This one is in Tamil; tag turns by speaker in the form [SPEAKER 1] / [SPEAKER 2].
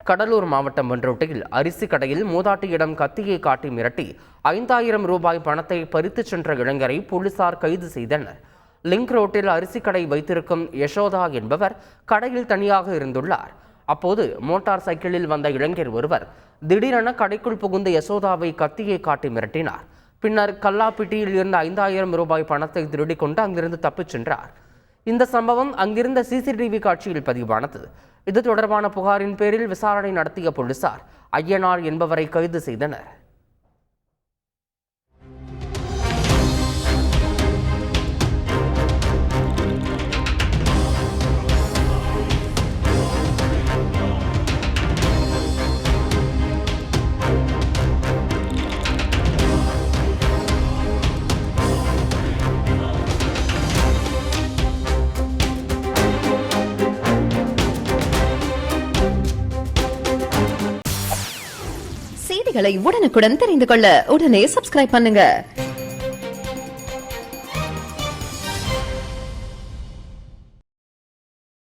[SPEAKER 1] கடலூர் மாவட்டம் பண்ருட்டியில் அரிசி கடையில் மூதாட்டியிடம் கத்தியை காட்டி மிரட்டி 5000 ரூபாய் பணத்தை பறித்துச் சென்ற இளைஞரை போலீசார் கைது செய்தனர். லிங்க் ரோட்டில் அரிசி கடை வைத்திருக்கும் யசோதா என்பவர் கடையில் தனியாக இருந்துள்ளார். அப்போது மோட்டார் சைக்கிளில் வந்த இளைஞர் ஒருவர் திடீரென கடைக்குள் புகுந்த யசோதாவை கத்தியை காட்டி மிரட்டினார். பின்னர் கல்லாப்பிட்டியில் இருந்த 5000 ரூபாய் பணத்தை திருடிக் கொண்டு அங்கிருந்து தப்பிச் சென்றார். இந்த சம்பவம் அங்கிருந்த சிசிடிவி காட்சியில் பதிவானது. இது தொடர்பான புகாரின் பேரில் விசாரணை நடத்திய போலீசார் ஐயனார் என்பவரை கைது செய்தனர்.
[SPEAKER 2] செய்திகளை உடனுக்குடன் தெரிந்து கொள்ள உடனே சப்ஸ்கிரைப் பண்ணுங்க.